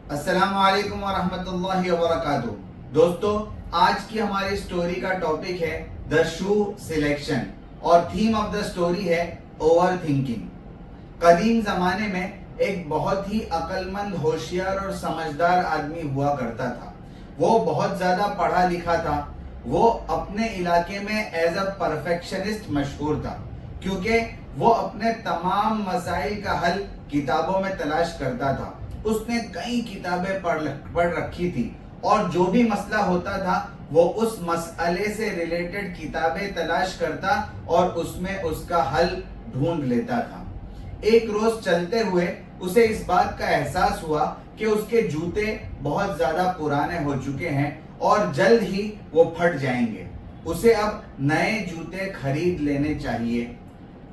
अस्सलामु अलैकुम वरहमतुल्लाहि वबरकातुहू। दोस्तों, आज की हमारी स्टोरी का टॉपिक है द शू सिलेक्शन और थीम ऑफ द स्टोरी है ओवर थिंकिंग। कदीम जमाने में एक बहुत ही अक्लमंद, होशियार और समझदार आदमी हुआ करता था। वो बहुत ज्यादा पढ़ा लिखा था। वो अपने इलाके में एज अ परफेक्शनिस्ट मशहूर था, क्योंकि वो अपने तमाम मसाइल का हल किताबों में तलाश करता था। उसने कई किताबें पढ़ रखी थी और जो भी मसला होता था वो उस मसले से रिलेटेड किताबें तलाश करता और उसमें उसका हल ढूंढ लेता था। एक रोज चलते हुए उसे इस बात का एहसास हुआ कि उसके जूते बहुत ज्यादा पुराने हो चुके हैं और जल्द ही वो फट जाएंगे। उसे अब नए जूते खरीद लेने चाहिए।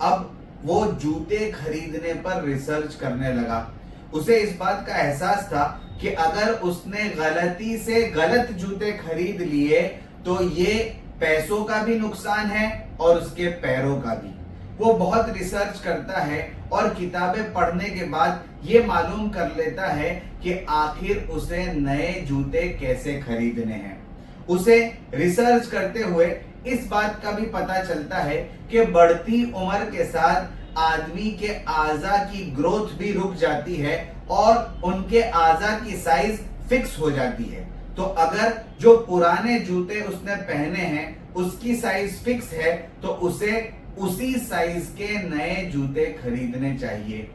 अब वो जूते खरीदने पर रिसर्च करने लगा। उसे इस बात का एहसास था कि अगर उसने गलती से गलत जूते खरीद लिए तो ये पैसों का भी नुकसान है और उसके पैरों का भी। वो बहुत रिसर्च करता है और किताबें पढ़ने के बाद ये मालूम कर लेता है कि आखिर उसे नए जूते कैसे खरीदने हैं। उसे रिसर्च करते हुए इस बात का भी पता चलता है कि बढ़ती उम्र के साथ आदमी के आज़ा की ग्रोथ भी रुक जाती है और उनके आज़ा की साइज फिक्स हो जाती है। तो अगर जो पुराने जूते उसने पहने हैं उसकी साइज फिक्स है तो उसे उसी साइज के नए जूते खरीदने चाहिए।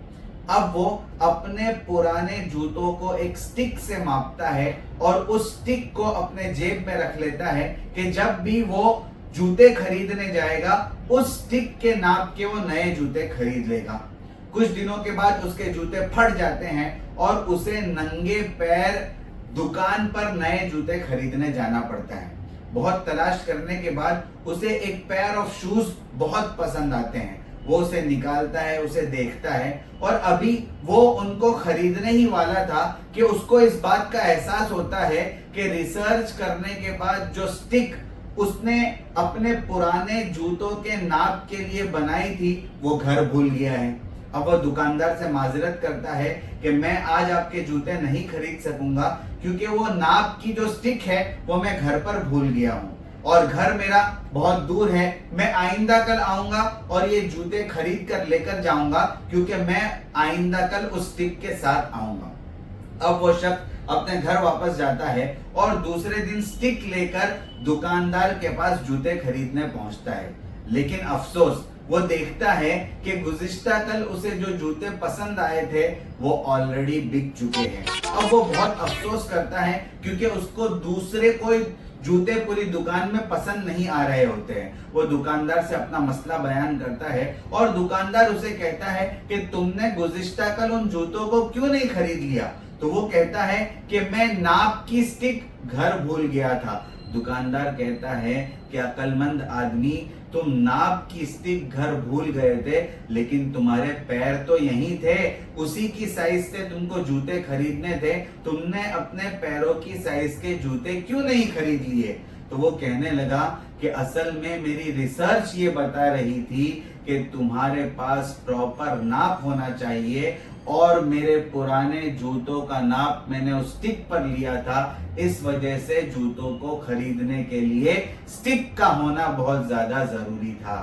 अब वो अपने पुराने जूतों को एक स्टिक से मापता है और उस स्टिक को अपने जेब में रख लेता है कि जब भी वो जूते खरीदने जाएगा उस स्टिक के नाप के वो नए जूते खरीद लेगा। कुछ दिनों के बाद उसके जूते फट जाते हैं और उसे नंगे पैर दुकान पर नए जूते खरीदने जाना पड़ता है। बहुत तलाश करने के बाद उसे एक पेयर ऑफ शूज बहुत पसंद आते हैं। वो उसे निकालता है, उसे देखता है और अभी वो उनको खरीदने ही वाला था कि उसको इस बात का एहसास होता है कि रिसर्च करने के बाद जो स्टिक उसने अपने पुराने जूतों के नाप के लिए बनाई थी वो घर भूल गया है। अब वो दुकानदार से माजरत करता है कि मैं आज आपके जूते नहीं खरीद सकूंगा क्योंकि वो नाप की जो स्टिक है वो मैं घर पर भूल गया हूँ और घर मेरा बहुत दूर है। मैं आइंदा कल आऊंगा और ये जूते खरीद कर लेकर जाऊंगा क्योंकि मैं आइंदा कल उस स्टिक के साथ आऊंगा। अब वो शख्स अपने घर वापस जाता है और दूसरे दिन स्टिक लेकर दुकानदार के पास जूते खरीदने पहुंचता है। लेकिन अफसोस, वो देखता है कि गुज़िश्ता कल उसे जो जूते पसंद आए थे वो ऑलरेडी बिक चुके हैं। अब वो बहुत अफसोस करता है क्योंकि उसको दूसरे कोई जूते पूरी दुकान में पसंद नहीं आ रहे होते हैं। वो दुकानदार से अपना मसला बयान करता है और दुकानदार उसे कहता है कि तुमने गुज़िश्ता कल उन जूतों को क्यों नहीं खरीद लिया? तो वो कहता है कि मैं नाप की स्टिक घर भूल गया था। दुकानदार कहता है कि अक्लमंद आदमी, तुम नाप की स्टिक घर भूल गए थे लेकिन तुम्हारे पैर तो यहीं थे, उसी की साइज से तुमको जूते खरीदने थे। तुमने अपने पैरों की साइज के जूते क्यों नहीं खरीद लिए? तो वो कहने लगा कि असल में मेरी रिसर्च ये बता रही थी कि तुम्हारे पास प्रॉपर नाप होना चाहिए और मेरे पुराने जूतों का नाप मैंने उस स्टिक पर लिया था, इस वजह से जूतों को खरीदने के लिए स्टिक का होना बहुत ज्यादा जरूरी था।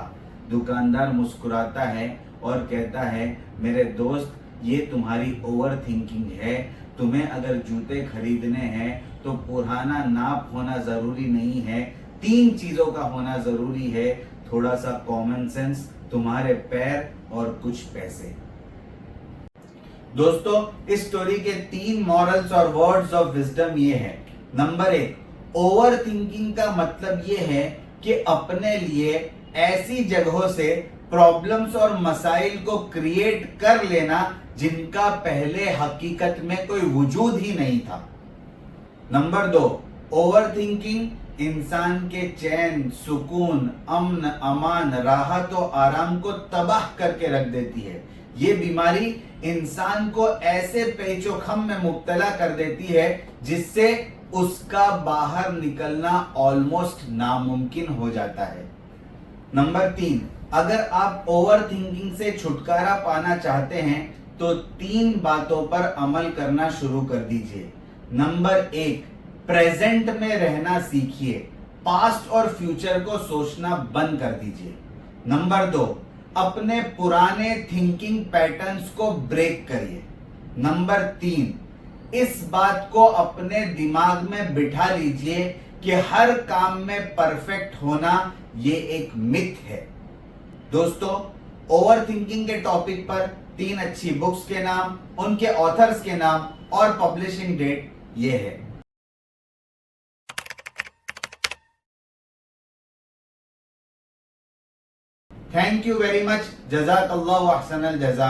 दुकानदार मुस्कुराता है और कहता है, मेरे दोस्त, ये तुम्हारी ओवर थिंकिंग है। तुम्हें अगर जूते खरीदने हैं तो पुराना नाप होना जरूरी नहीं है, 3 चीजों का होना जरूरी है, थोड़ा सा कॉमन सेंस, तुम्हारे पैर और कुछ पैसे। दोस्तों, इस स्टोरी के 3 मॉरल्स और वर्ड्स ऑफ विजडम ये है। नंबर 1, ओवर थिंकिंग का मतलब ये है कि अपने लिए ऐसी जगहों से प्रॉब्लम्स और मसाइल को क्रिएट कर लेना जिनका पहले हकीकत में कोई वजूद ही नहीं था। नंबर 2, ओवर थिंकिंग इंसान के चैन, सुकून, अमन, अमान, राहत और आराम को तबाह करके रख देती है। ये बीमारी इंसान को ऐसे पेचोखम में मुब्तला कर देती है जिससे उसका बाहर निकलना ऑलमोस्ट नामुमकिन हो जाता है। नंबर 3, अगर आप ओवर थिंकिंग से छुटकारा पाना चाहते हैं तो 3 बातों पर अमल करना शुरू कर दीजिए। नंबर 1, प्रेजेंट में रहना सीखिए, पास्ट और फ्यूचर को सोचना बंद कर दीजिए। नंबर 2, अपने पुराने थिंकिंग पैटर्न्स को ब्रेक करिए। नंबर 3, इस बात को अपने दिमाग में बिठा लीजिए कि हर काम में परफेक्ट होना ये एक मिथ है। दोस्तों, ओवर थिंकिंग के टॉपिक पर 3 अच्छी बुक्स के नाम, उनके ऑथर्स के नाम और पब्लिशिंग डेट ये है। Thank you very much. जज़ाकल्लाहु अहसनल जज़ा।